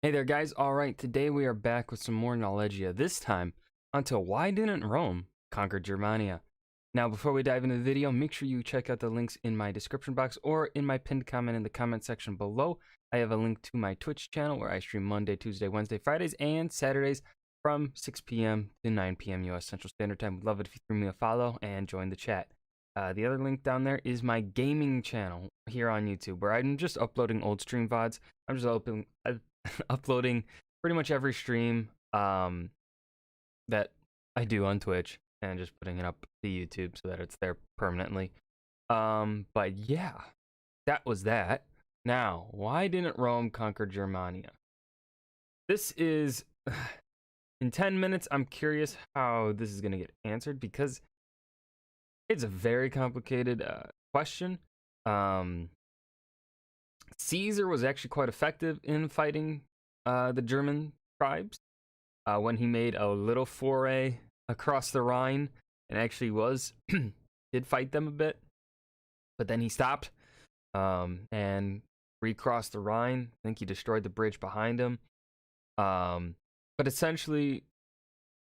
Hey there, guys. All right, today we are back with some more Knowledgia. This time, onto why didn't Rome conquer Germania? Now, before we dive into the video, make sure you check out the links in my description box or in my pinned comment in the comment section below. I have a link to my Twitch channel where I stream Monday, Tuesday, Wednesday, Fridays, and Saturdays from 6 p.m. to 9 p.m. U.S. Central Standard Time. Would love it if you threw me a follow and join the chat. The other link down there is my gaming channel here on YouTube, where I'm just uploading old stream VODs. I'm just uploading pretty much every stream that I do on Twitch and just putting it up to YouTube so that it's there permanently. But yeah, that was that. Now, why didn't Rome conquer Germania? This is in 10 minutes. I'm curious how this is going to get answered because it's a very complicated question. Caesar was actually quite effective in fighting the German tribes when he made a little foray across the Rhine and actually did fight them a bit, but then he stopped and recrossed the Rhine. I think he destroyed the bridge behind him. But essentially,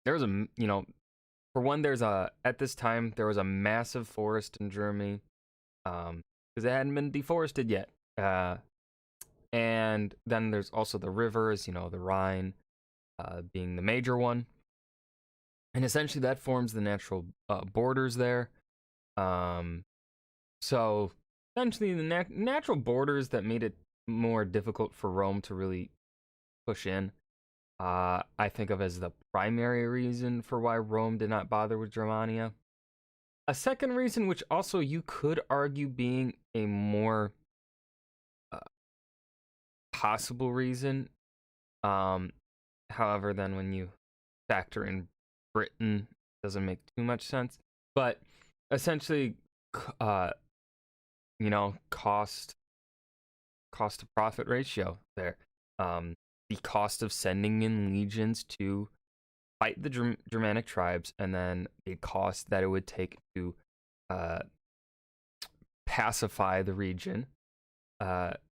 there was for one, at this time there was a massive forest in Germany because it hadn't been deforested yet. And then there's also the rivers, the Rhine being the major one. And essentially that forms the natural borders there. So essentially the natural borders that made it more difficult for Rome to really push in, I think of as the primary reason for why Rome did not bother with Germania. A second reason, which also you could argue being a more possible reason, however, then when you factor in Britain, it doesn't make too much sense. But essentially, cost to profit ratio there. The cost of sending in legions to fight the Germanic tribes, and then the cost that it would take to pacify the region,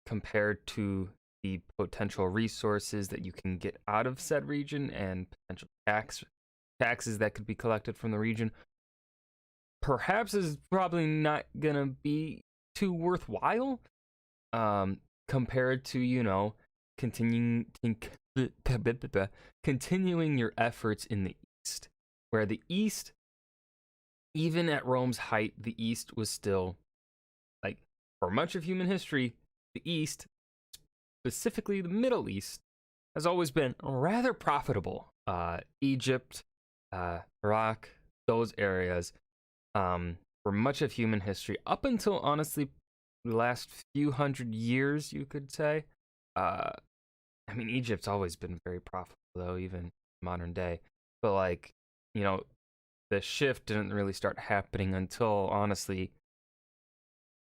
compared to the potential resources that you can get out of said region and potential taxes that could be collected from the region, perhaps is probably not gonna be too worthwhile compared to continuing your efforts in the East, where the East, even at Rome's height, the East was still, like, for much of human history, the East, specifically the Middle East, has always been rather profitable. Egypt, Iraq, those areas, for much of human history, up until honestly the last few hundred years, you could say. I mean, Egypt's always been very profitable, though, even modern day. But the shift didn't really start happening until, honestly,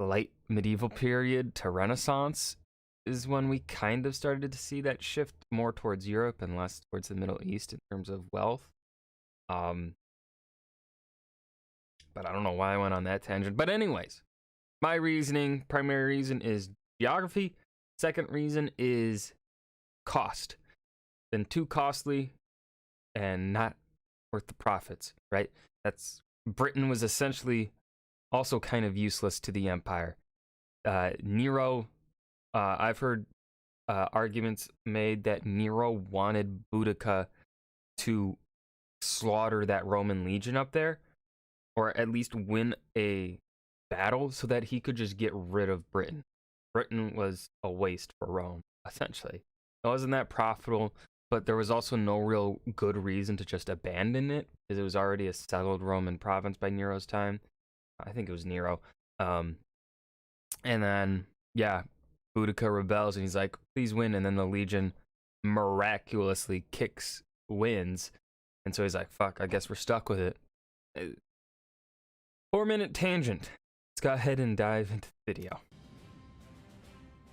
the late medieval period to Renaissance is when we kind of started to see that shift more towards Europe and less towards the Middle East in terms of wealth. But I don't know why I went on that tangent. But anyways, my primary reason is geography. Second reason is cost. Been too costly and not worth the profits, right? Britain was essentially also kind of useless to the empire. Nero, I've heard arguments made that Nero wanted Boudica to slaughter that Roman legion up there, or at least win a battle so that he could just get rid of Britain. Britain was a waste for Rome, essentially. It wasn't that profitable, but there was also no real good reason to just abandon it, because it was already a settled Roman province by Nero's time. I think it was Nero. And then, yeah, Boudica rebels, and he's like, please win, and then the legion miraculously wins, and so he's like, fuck, I guess we're stuck with it. 4-minute tangent. Let's go ahead and dive into the video.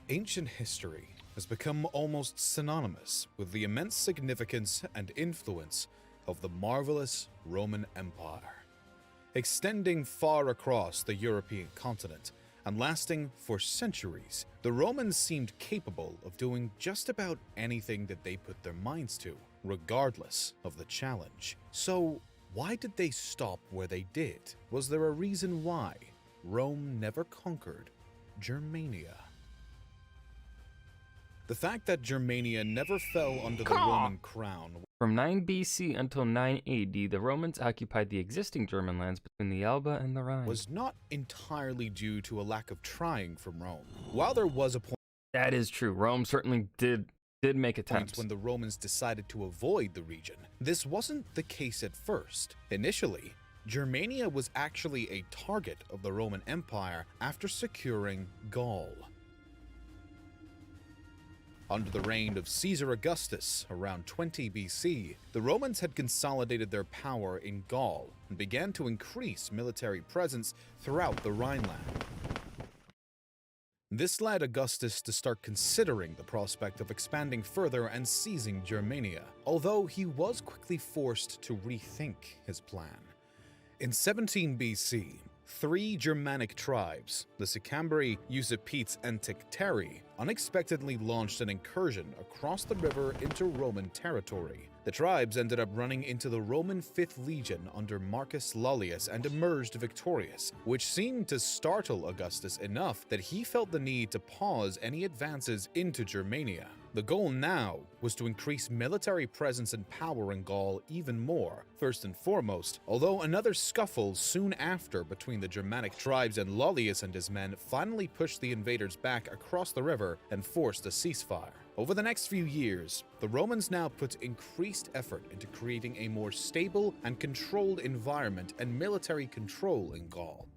Ancient history has become almost synonymous with the immense significance and influence of the marvelous Roman Empire. Extending far across the European continent and lasting for centuries, the Romans seemed capable of doing just about anything that they put their minds to, regardless of the challenge. So, why did they stop where they did? Was there a reason why Rome never conquered Germania? The fact that Germania never fell under the Roman crown. From 9 BC until 9 AD, the Romans occupied the existing German lands between the Elbe and the Rhine. Was not entirely due to a lack of trying from Rome. While there was a point That is true. Rome certainly did make attempts. when the Romans decided to avoid the region, this wasn't the case at first. Initially, Germania was actually a target of the Roman Empire after securing Gaul. Under the reign of Caesar Augustus, around 20 BC, the Romans had consolidated their power in Gaul and began to increase military presence throughout the Rhineland. This led Augustus to start considering the prospect of expanding further and seizing Germania, although he was quickly forced to rethink his plan. In 17 BC, 3 Germanic tribes, the Sicambri, Usipetes, and Ticteri, unexpectedly launched an incursion across the river into Roman territory. The tribes ended up running into the Roman 5th Legion under Marcus Lullius and emerged victorious, which seemed to startle Augustus enough that he felt the need to pause any advances into Germania. The goal now was to increase military presence and power in Gaul even more. First and foremost, although another scuffle soon after between the Germanic tribes and Lullius and his men finally pushed the invaders back across the river and forced a ceasefire. Over the next few years, the Romans now put increased effort into creating a more stable and controlled environment and military control in Gaul.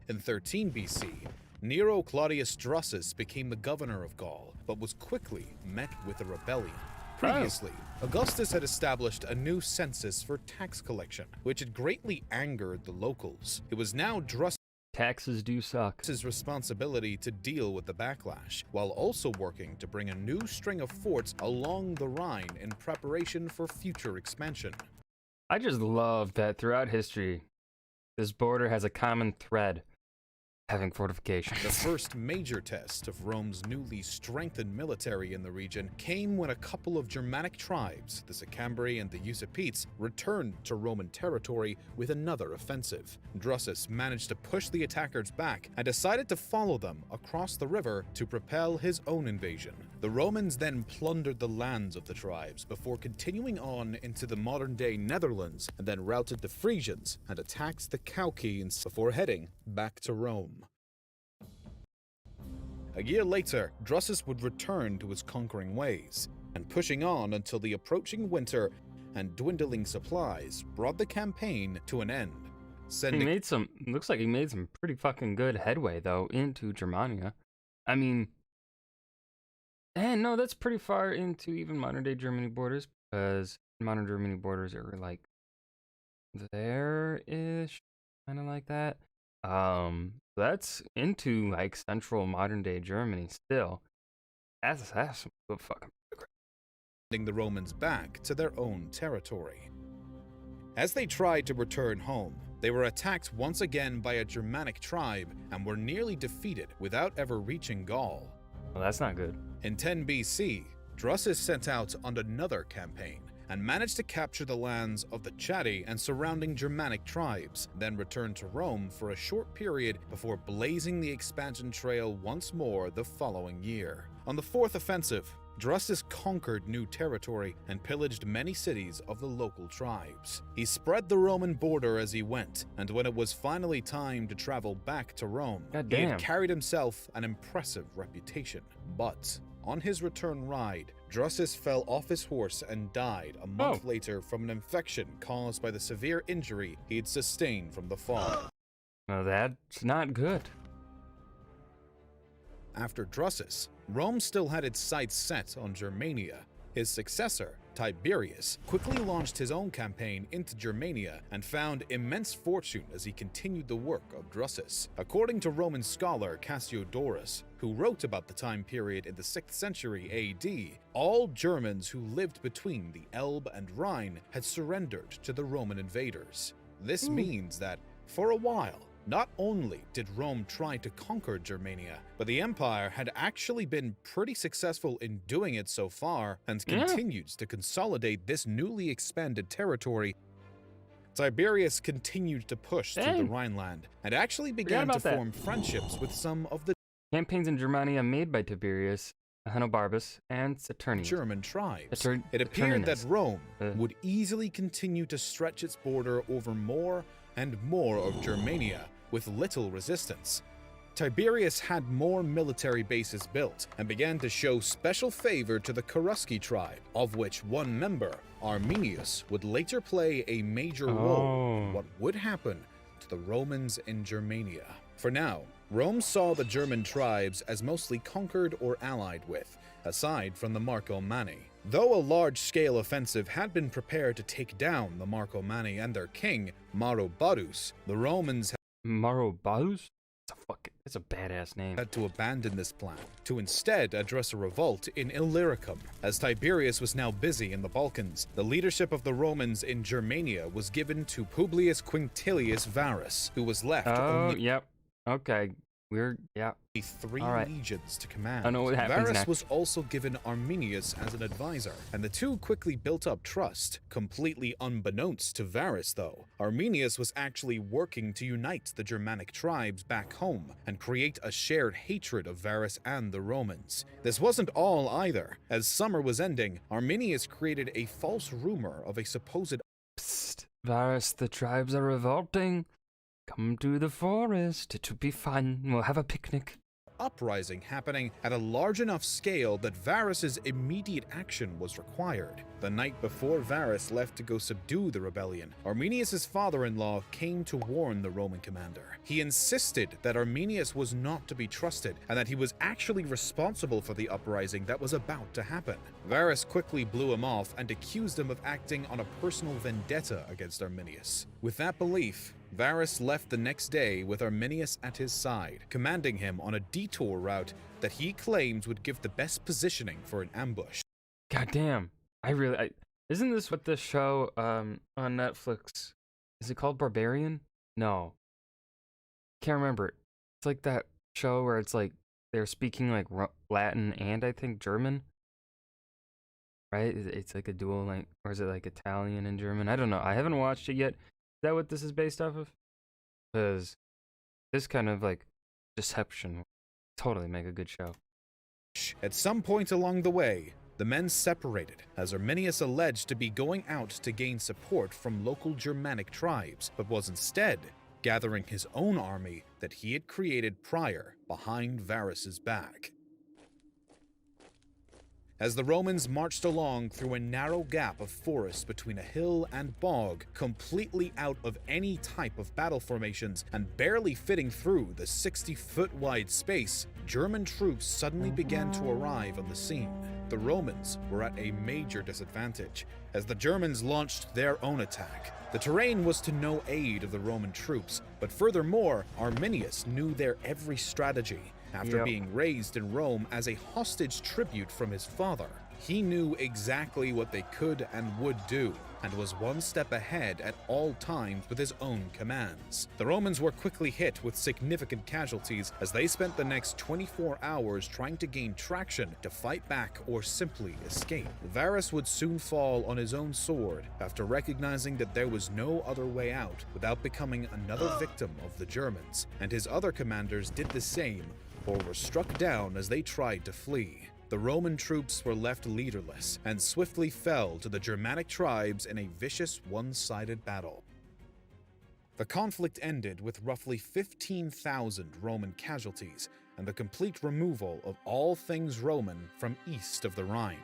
In 13 BC, Nero Claudius Drusus became the governor of Gaul, but was quickly met with a rebellion. Previously, Augustus had established a new census for tax collection, which had greatly angered the locals. It was now Drusus's Taxes do suck. responsibility to deal with the backlash, while also working to bring a new string of forts along the Rhine in preparation for future expansion. I just love that throughout history, this border has a common thread. Having fortifications. The first major test of Rome's newly strengthened military in the region came when a couple of Germanic tribes, the Sicambri and the Usipetes, returned to Roman territory with another offensive. Drusus managed to push the attackers back and decided to follow them across the river to propel his own invasion. The Romans then plundered the lands of the tribes before continuing on into the modern-day Netherlands and then routed the Frisians and attacked the Caucaes before heading back to Rome. A year later, Drusus would return to his conquering ways, and pushing on until the approaching winter and dwindling supplies brought the campaign to an end. Looks like he made some pretty fucking good headway, though, into Germania. I mean, no, that's pretty far into even modern-day Germany borders, because modern Germany borders are, like, there-ish, kind of like that. That's into like central modern day Germany still. That's some good fucking sending the Romans back to their own territory. As they tried to return home, they were attacked once again by a Germanic tribe and were nearly defeated without ever reaching Gaul. Well, that's not good. In 10 BC, Drusus set out on another campaign and managed to capture the lands of the Chatti and surrounding Germanic tribes, then returned to Rome for a short period before blazing the expansion trail once more the following year. On the fourth offensive, Drusus conquered new territory and pillaged many cities of the local tribes. He spread the Roman border as he went, and when it was finally time to travel back to Rome, he had carried himself an impressive reputation. But on his return ride, Drusus fell off his horse and died a month later from an infection caused by the severe injury he had sustained from the fall. Well, that's not good. After Drusus, Rome still had its sights set on Germania. His successor, Tiberius, quickly launched his own campaign into Germania and found immense fortune as he continued the work of Drusus. According to Roman scholar Cassiodorus, who wrote about the time period in the 6th century AD, all Germans who lived between the Elbe and Rhine had surrendered to the Roman invaders. This means that, for a while, Not only did Rome try to conquer Germania, but the empire had actually been pretty successful in doing it so far and continues to consolidate this newly expanded territory. Tiberius continued to push through the Rhineland and actually began to form friendships with some of the campaigns in Germania made by Tiberius, Ahenobarbus, and Saturnius. German tribes. It appeared that Rome would easily continue to stretch its border over more and more of Germania with little resistance. Tiberius had more military bases built and began to show special favor to the Cherusci tribe, of which one member, Arminius, would later play a major role in what would happen to the Romans in Germania. For now, Rome saw the German tribes as mostly conquered or allied with, aside from the Marcomanni. Though a large-scale offensive had been prepared to take down the Marcomanni and their king, Maroboduus, the Romans Maroboduus? It's a badass name. Had to abandon this plan, to instead address a revolt in Illyricum. As Tiberius was now busy in the Balkans, the leadership of the Romans in Germania was given to Publius Quinctilius Varus, who was left only Okay. three legions to command. I know what happens Varus next. was also given Arminius as an advisor, and the two quickly built up trust. Completely unbeknownst to Varus, though, Arminius was actually working to unite the Germanic tribes back home and create a shared hatred of Varus and the Romans. This wasn't all either. As summer was ending, Arminius created a false rumor of a supposed Psst, Varus, the tribes are revolting. Come to the forest, it'll be fun, we'll have a picnic. uprising happening at a large enough scale that Varus's immediate action was required. The night before Varus left to go subdue the rebellion, Arminius' father-in-law came to warn the Roman commander. He insisted that Arminius was not to be trusted and that he was actually responsible for the uprising that was about to happen. Varus quickly blew him off and accused him of acting on a personal vendetta against Arminius. With that belief, Varus left the next day with Arminius at his side, commanding him on a detour route that he claims would give the best positioning for an ambush. Goddamn. Isn't this what this show on Netflix, is it called Barbarian? No. Can't remember. It's like that show where it's like they're speaking like Latin and I think German. Right? It's like a dual language, or is it like Italian and German? I don't know. I haven't watched it yet. Is that what this is based off of? Because this kind of like deception would totally make a good show. At some point along the way, the men separated, as Arminius alleged to be going out to gain support from local Germanic tribes, but was instead gathering his own army that he had created prior behind Varus's back. As the Romans marched along through a narrow gap of forest between a hill and bog, completely out of any type of battle formations and barely fitting through the 60-foot wide space, German troops suddenly began to arrive on the scene. The Romans were at a major disadvantage, as the Germans launched their own attack. The terrain was to no aid of the Roman troops, but furthermore, Arminius knew their every strategy. After being raised in Rome as a hostage tribute from his father, he knew exactly what they could and would do, and was one step ahead at all times with his own commands. The Romans were quickly hit with significant casualties as they spent the next 24 hours trying to gain traction to fight back or simply escape. Varus would soon fall on his own sword after recognizing that there was no other way out without becoming another victim of the Germans, and his other commanders did the same or were struck down as they tried to flee. The Roman troops were left leaderless and swiftly fell to the Germanic tribes in a vicious one-sided battle. The conflict ended with roughly 15,000 Roman casualties and the complete removal of all things Roman from east of the Rhine.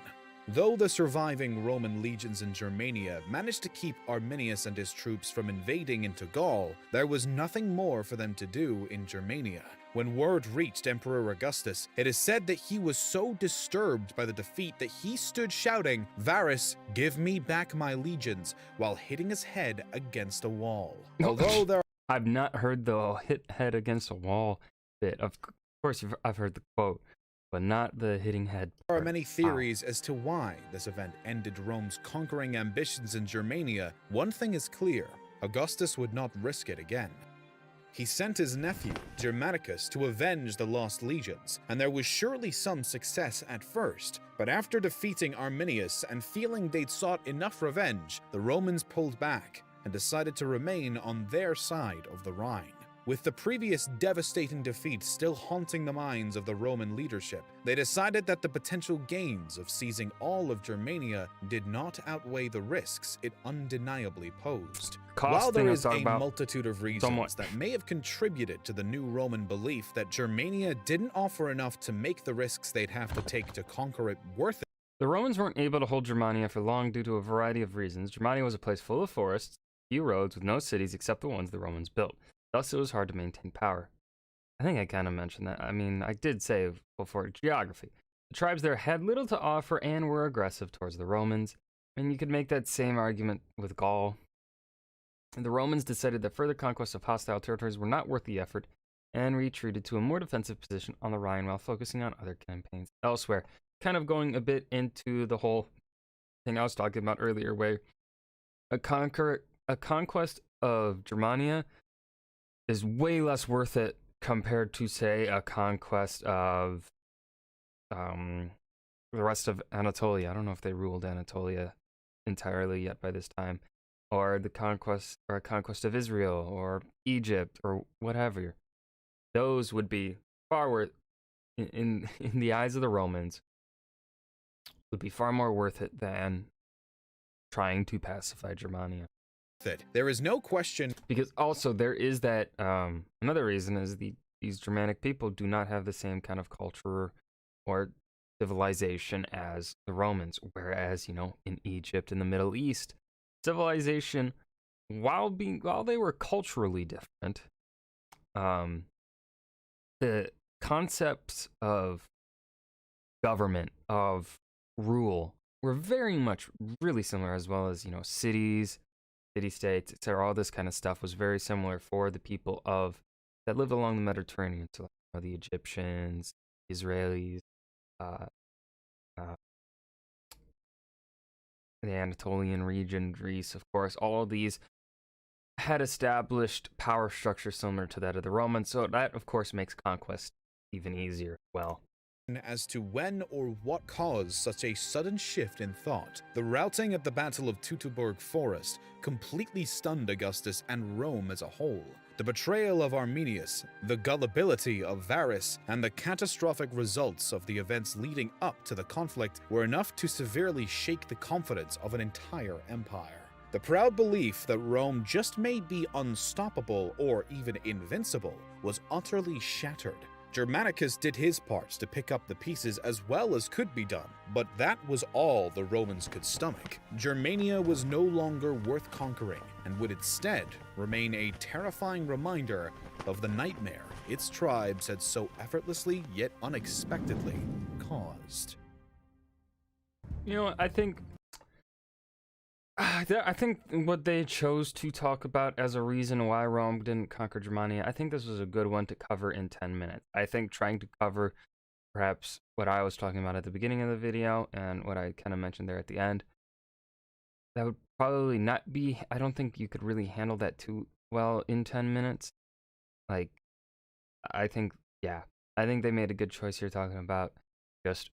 Though the surviving Roman legions in Germania managed to keep Arminius and his troops from invading into Gaul, there was nothing more for them to do in Germania. When word reached Emperor Augustus, it is said that he was so disturbed by the defeat that he stood shouting, "Varus, give me back my legions," while hitting his head against a wall. Although there I've not heard the hit head against a wall bit. Of course, I've heard the quote, but not the hitting head. are many theories as to why this event ended Rome's conquering ambitions in Germania, one thing is clear: Augustus would not risk it again. He sent his nephew, Germanicus, to avenge the lost legions, and there was surely some success at first. But after defeating Arminius and feeling they'd sought enough revenge, the Romans pulled back and decided to remain on their side of the Rhine. With the previous devastating defeat still haunting the minds of the Roman leadership, they decided that the potential gains of seizing all of Germania did not outweigh the risks it undeniably posed. While there is a multitude of reasons that may have contributed to the new Roman belief that Germania didn't offer enough to make the risks they'd have to take to conquer it worth it, the Romans weren't able to hold Germania for long due to a variety of reasons. Germania was a place full of forests, few roads, with no cities except the ones the Romans built. Thus, it was hard to maintain power. I think I kind of mentioned that. I mean, I did say before geography. The tribes there had little to offer and were aggressive towards the Romans. And you could make that same argument with Gaul. And the Romans decided that further conquests of hostile territories were not worth the effort and retreated to a more defensive position on the Rhine while focusing on other campaigns elsewhere. Kind of going a bit into the whole thing I was talking about earlier, where a conquest of Germania is way less worth it compared to, say, a conquest of the rest of Anatolia. I don't know if they ruled Anatolia entirely yet by this time, or the conquest or a conquest of Israel or Egypt or whatever. Those would be far worth in the eyes of the Romans, would be far more worth it than trying to pacify Germania. There is no question, because also there is that another reason is these Germanic people do not have the same kind of culture or civilization as the Romans, whereas, you know, in Egypt, in the Middle East, civilization, while they were culturally different, the concepts of government, of rule, were very much really similar, as well as, you know, cities, city-states, etc. All this kind of stuff was very similar for the people that lived along the Mediterranean. So, like, the Egyptians, Israelis, the Anatolian region, Greece, of course. All of these had established power structure similar to that of the Romans. So that, of course, makes conquest even easier. Well, as to when or what caused such a sudden shift in thought. The routing at the Battle of Teutoburg Forest completely stunned Augustus and Rome as a whole. The betrayal of Arminius, the gullibility of Varus, and the catastrophic results of the events leading up to the conflict were enough to severely shake the confidence of an entire empire. The proud belief that Rome just may be unstoppable or even invincible was utterly shattered. Germanicus did his parts to pick up the pieces as well as could be done, but that was all the Romans could stomach. Germania was no longer worth conquering, and would instead remain a terrifying reminder of the nightmare its tribes had so effortlessly yet unexpectedly caused. You know, I think what they chose to talk about as a reason why Rome didn't conquer Germania, I think this was a good one to cover in 10 minutes. I think trying to cover perhaps what I was talking about at the beginning of the video and what I kind of mentioned there at the end, that would probably not be, I don't think you could really handle that too well in 10 minutes. Like, I think they made a good choice here talking about just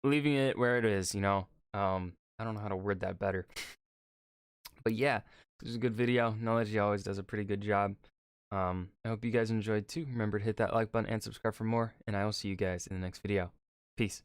leaving it where it is, you know. I don't know how to word that better. But yeah, this is a good video. Knowledgia always does a pretty good job. I hope you guys enjoyed too. Remember to hit that like button and subscribe for more, and I will see you guys in the next video. Peace.